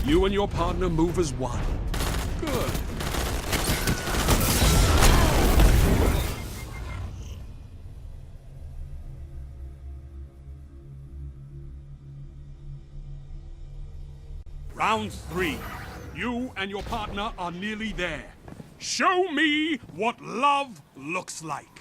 You and your partner move as one. Good. Round 3. You and your partner are nearly there. Show me what love looks like.